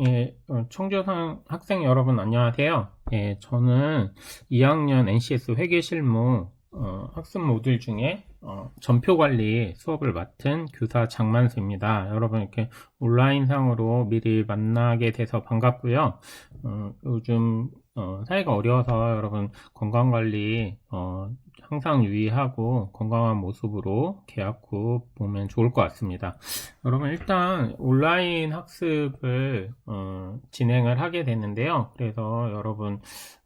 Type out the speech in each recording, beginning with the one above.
예, 청조상 학생 여러분 안녕하세요. 예, 저는 2학년 NCS 회계 실무 학습 모듈 중에 전표 관리 수업을 맡은 교사 장만수입니다. 여러분 이렇게 온라인상으로 미리 만나게 돼서 반갑고요. 요즘 사회가 어려워서 여러분 건강 관리 항상 유의하고 건강한 모습으로 계약 후 보면 좋을 것 같습니다. 여러분 일단 온라인 학습을 진행을 하게 되는데요. 그래서 여러분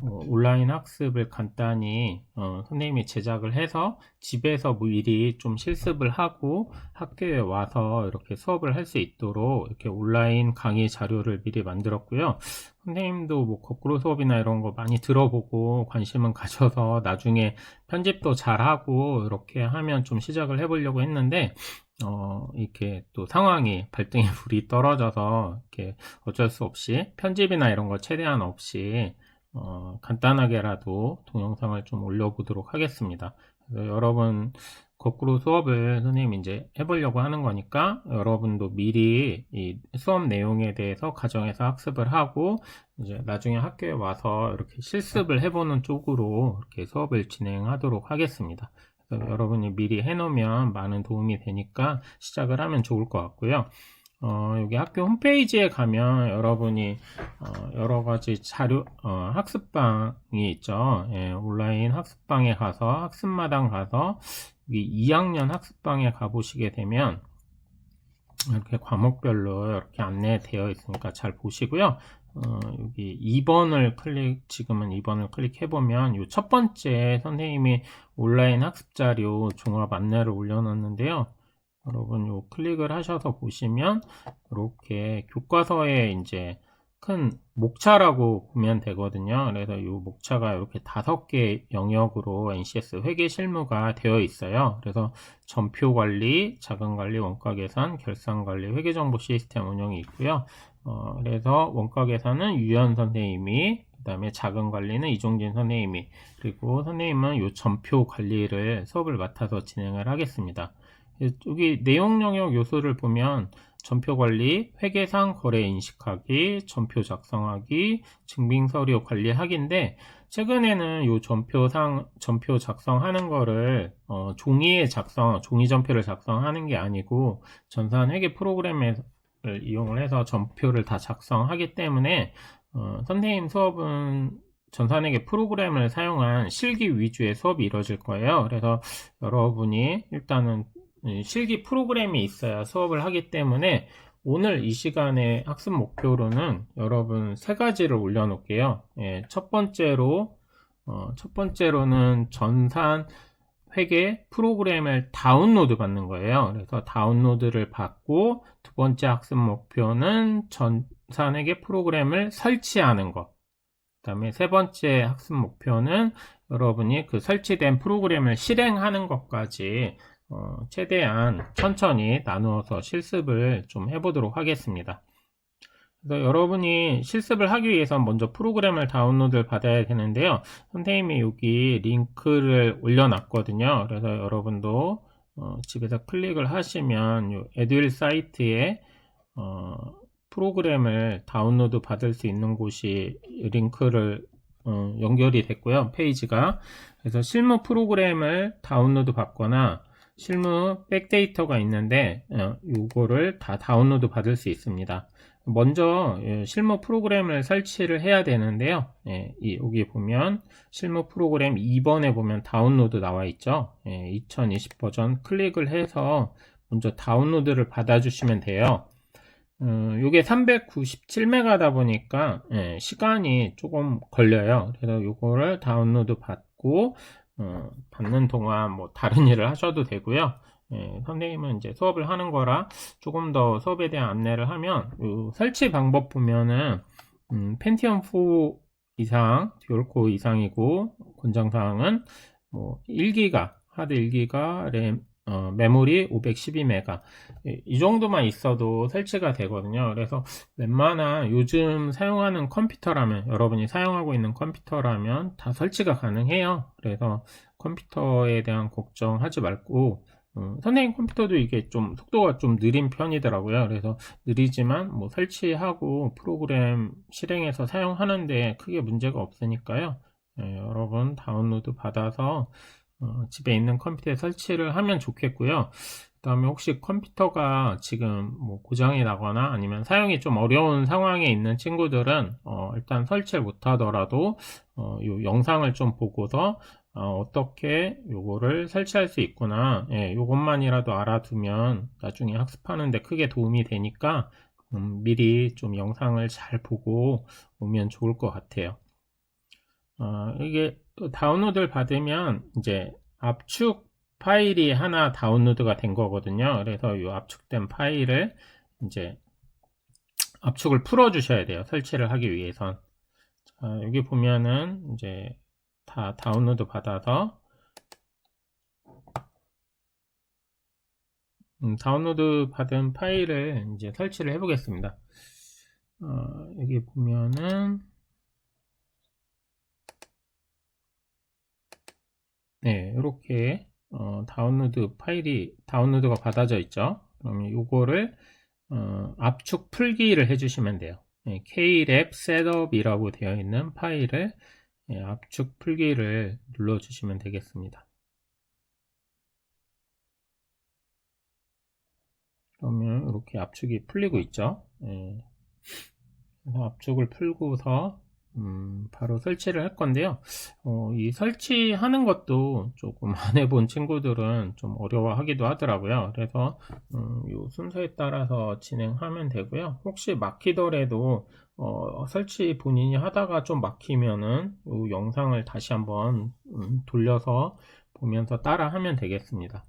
온라인 학습을 간단히 선생님이 제작을 해서 집에서 미리 좀 실습을 하고 학교에 와서 이렇게 수업을 할 수 있도록 이렇게 온라인 강의 자료를 미리 만들었고요. 선생님도 뭐 거꾸로 수업이나 이런 거 많이 들어보고 관심은 가져서 나중에 편집도 잘하고 이렇게 하면 좀 시작을 해보려고 했는데 이렇게 또 상황이 발등에 불이 떨어져서 이렇게 어쩔 수 없이 편집이나 이런 거 최대한 없이 간단하게라도 동영상을 좀 올려보도록 하겠습니다. 그래서 여러분 거꾸로 수업을 선생님이 이제 해보려고 하는 거니까 여러분도 미리 이 수업 내용에 대해서 가정에서 학습을 하고 이제 나중에 학교에 와서 이렇게 실습을 해보는 쪽으로 이렇게 수업을 진행하도록 하겠습니다. 그래서 여러분이 미리 해놓으면 많은 도움이 되니까 시작을 하면 좋을 것 같고요. 여기 학교 홈페이지에 가면 여러분이 여러 가지 자료, 학습방이 있죠. 예, 온라인 학습방에 가서 학습마당 가서 여기 2학년 학습방에 가보시게 되면 이렇게 과목별로 이렇게 안내되어 있으니까 잘 보시고요. 여기 2번을 지금은 2번을 클릭해보면 이 첫 번째 선생님이 온라인 학습 자료 종합 안내를 올려놨는데요. 여러분 요 클릭을 하셔서 보시면 이렇게 교과서에 이제 큰 목차라고 보면 되거든요. 그래서 이 목차가 이렇게 5개 영역으로 NCS 회계 실무가 되어 있어요. 그래서 전표 관리, 자금 관리, 원가 계산, 결산 관리, 회계 정보 시스템 운영이 있고요. 그래서 원가 계산은 유현 선생님이, 그 다음에 자금 관리는 이종진 선생님이, 그리고 선생님은 이 전표 관리를 수업을 맡아서 진행을 하겠습니다. 여기 내용 영역 요소를 보면 전표 관리, 회계상 거래 인식하기, 전표 작성하기, 증빙 서류 관리하기인데 최근에는 이 전표 작성하는 거를 종이 전표를 작성하는 게 아니고 전산 회계 프로그램을 이용을 해서 전표를 다 작성하기 때문에 선생님 수업은 전산회계 프로그램을 사용한 실기 위주의 수업이 이루어질 거예요. 그래서 여러분이 일단은 실기 프로그램이 있어야 수업을 하기 때문에 오늘 이 시간에 학습 목표로는 여러분 3가지를 올려놓을게요. 예, 첫 번째로는 전산 회계 프로그램을 다운로드 받는 거예요. 그래서 다운로드를 받고 두 번째 학습 목표는 전산 회계 프로그램을 설치하는 것. 그 다음에 세 번째 학습 목표는 여러분이 그 설치된 프로그램을 실행하는 것까지 최대한 천천히 나누어서 실습을 좀 해보도록 하겠습니다. 그래서 여러분이 실습을 하기 위해서 먼저 프로그램을 다운로드를 받아야 되는데요. 선생님이 여기 링크를 올려놨거든요. 그래서 여러분도 집에서 클릭을 하시면 이 에듀윌 사이트에 프로그램을 다운로드 받을 수 있는 곳이 링크를 연결이 됐고요. 페이지가. 그래서 실무 프로그램을 다운로드 받거나 실무 백데이터가 있는데 이거를 다 다운로드 받을 수 있습니다. 먼저 실무 프로그램을 설치를 해야 되는데요. 여기 보면 실무 프로그램 2번에 보면 다운로드 나와 있죠. 2020 버전 클릭을 해서 먼저 다운로드를 받아주시면 돼요. 요게 397메가다 보니까 시간이 조금 걸려요. 그래서 요거를 다운로드 받고 받는 동안 뭐 다른 일을 하셔도 되고요. 선생님은 이제 수업을 하는 거라 조금 더 수업에 대한 안내를 하면 요 설치 방법 보면은 펜티엄 4 이상, 듀얼코어 이상이고 권장사항은 뭐 1기가, 하드 1기가, 램 메모리 512메가 이 정도만 있어도 설치가 되거든요. 그래서 웬만한 요즘 사용하는 컴퓨터라면 여러분이 사용하고 있는 컴퓨터라면 다 설치가 가능해요. 그래서 컴퓨터에 대한 걱정하지 말고 선생님 컴퓨터도 이게 좀 속도가 좀 느린 편이더라고요. 그래서 느리지만 뭐 설치하고 프로그램 실행해서 사용하는데 크게 문제가 없으니까요. 여러분 다운로드 받아서 집에 있는 컴퓨터에 설치를 하면 좋겠고요. 그 다음에 혹시 컴퓨터가 지금 뭐 고장이 나거나 아니면 사용이 좀 어려운 상황에 있는 친구들은 일단 설치를 못하더라도 요 영상을 좀 보고서 어떻게 요거를 설치할 수 있구나, 요것만이라도 알아두면 나중에 학습하는데 크게 도움이 되니까 미리 좀 영상을 잘 보고 오면 좋을 것 같아요. 이게 다운로드를 받으면 이제 압축 파일이 하나 다운로드가 된 거거든요. 그래서 이 압축된 파일을 이제 압축을 풀어 주셔야 돼요. 설치를 하기 위해선. 자, 여기 보면은 이제 다 다운로드 받아서 다운로드 받은 파일을 이제 설치를 해 보겠습니다. 여기 보면은 이렇게 다운로드 파일이 다운로드가 받아져 있죠. 그러면 요거를 압축 풀기를 해주시면 돼요. KLab 셋업이라고 되어 있는 파일을 압축 풀기를 눌러주시면 되겠습니다. 그러면 이렇게 압축이 풀리고 있죠. 그래서 압축을 풀고서 바로 설치를 할 건데요. 이 설치하는 것도 조금 안 해본 친구들은 좀 어려워하기도 하더라고요. 그래서 이 순서에 따라서 진행하면 되고요. 혹시 막히더라도 설치 본인이 하다가 좀 막히면은 이 영상을 다시 한번 돌려서 보면서 따라 하면 되겠습니다.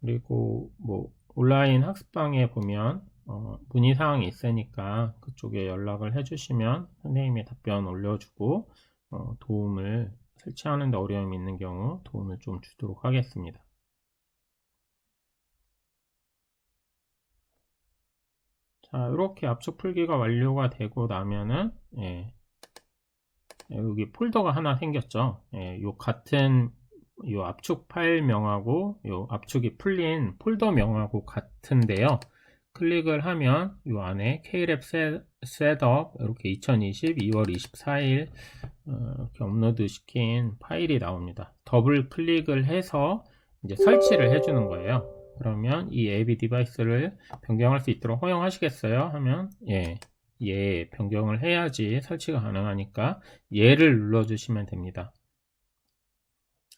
그리고 뭐 온라인 학습방에 보면 문의사항이 있으니까 그쪽에 연락을 해주시면 선생님이 답변 올려주고 도움을 설치하는 데 어려움이 있는 경우 도움을 좀 주도록 하겠습니다. 자, 이렇게 압축 풀기가 완료가 되고 나면은 여기 폴더가 하나 생겼죠. 요 같은 요 압축 파일명하고 요 압축이 풀린 폴더 명하고 같은데요. 클릭을 하면 이 안에 KLab 셋업 이렇게 2020 2월 24일 이렇게 업로드 시킨 파일이 나옵니다. 더블 클릭을 해서 이제 설치를 해주는 거예요. 그러면 이 앱이 디바이스를 변경할 수 있도록 허용하시겠어요? 하면 예, 변경을 해야지 설치가 가능하니까 예를 눌러주시면 됩니다.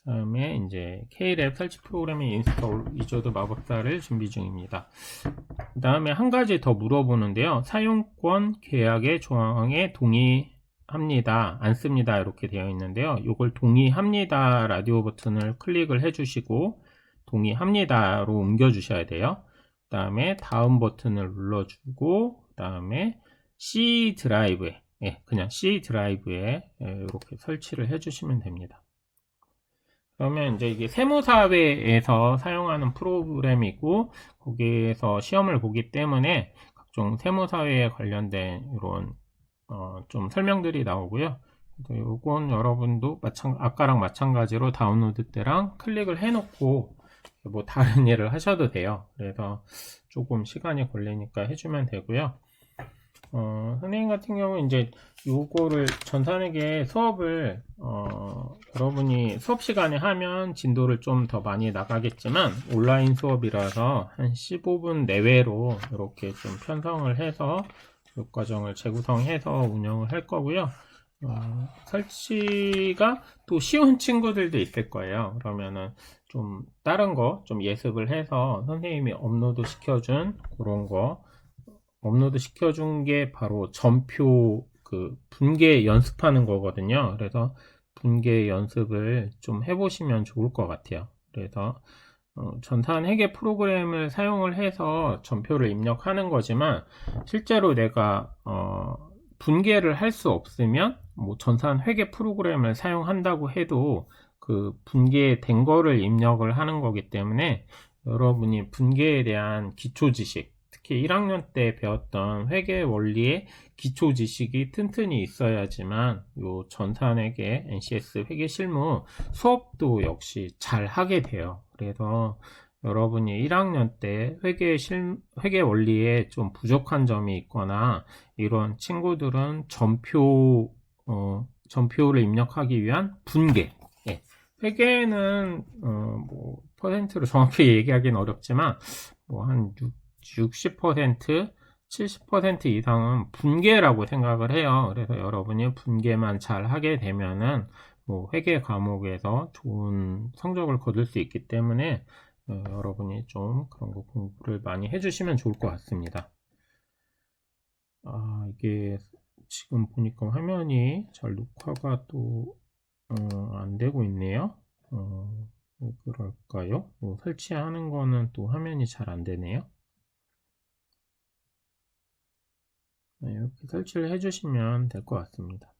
다음에 이제 KLab 설치 프로그램의 인스톨 위조드 마법사를 준비 중입니다. 그 다음에 한 가지 더 물어보는데요. 사용권 계약의 조항에 동의합니다, 안 씁니다 이렇게 되어 있는데요. 이걸 동의합니다 라디오 버튼을 클릭을 해주시고 동의합니다로 옮겨 주셔야 돼요. 그 다음에 다음 버튼을 눌러주고 그 다음에 C 드라이브에 그냥 C 드라이브에 이렇게 설치를 해주시면 됩니다. 그러면 이제 이게 세무사회에서 사용하는 프로그램이고 거기에서 시험을 보기 때문에 각종 세무사회에 관련된 이런 좀 설명들이 나오고요. 요건 여러분도 아까랑 마찬가지로 다운로드 때랑 클릭을 해놓고 뭐 다른 일을 하셔도 돼요. 그래서 조금 시간이 걸리니까 해주면 되고요. 선생님 같은 경우는 이제 요거를 전산에게 수업을 여러분이 수업 시간에 하면 진도를 좀 더 많이 나가겠지만 온라인 수업이라서 한 15분 내외로 이렇게 좀 편성을 해서 교과정을 재구성해서 운영을 할 거고요. 설치가 또 쉬운 친구들도 있을 거예요. 그러면은 좀 다른 거 좀 예습을 해서 선생님이 업로드 시켜준 그런 거 업로드 시켜준 게 바로 전표 그 분계 연습하는 거거든요. 그래서 분계 연습을 좀 해보시면 좋을 것 같아요. 그래서 전산 회계 프로그램을 사용을 해서 전표를 입력하는 거지만 실제로 내가 분계를 할 수 없으면 뭐 전산 회계 프로그램을 사용한다고 해도 그 분계된 거를 입력을 하는 거기 때문에 여러분이 분계에 대한 기초 지식, 특히 1학년 때 배웠던 회계 원리의 기초 지식이 튼튼히 있어야지만 요 전산회계 NCS 회계 실무 수업도 역시 잘 하게 돼요. 그래서 여러분이 1학년 때 회계 원리에 좀 부족한 점이 있거나 이런 친구들은 전표를 입력하기 위한 분계. 예. 회계는 뭐 퍼센트로 정확히 얘기하기는 어렵지만 뭐 한 60%, 70% 이상은 분계라고 생각을 해요. 그래서 여러분이 분계만 잘 하게 되면은 뭐 회계 과목에서 좋은 성적을 거둘 수 있기 때문에 여러분이 좀 그런 거 공부를 많이 해주시면 좋을 것 같습니다. 이게 지금 보니까 화면이 잘 녹화가 또 안 되고 있네요. 왜 그럴까요? 설치하는 거는 또 화면이 잘 안 되네요. 이렇게 설치를 해주시면 될 것 같습니다.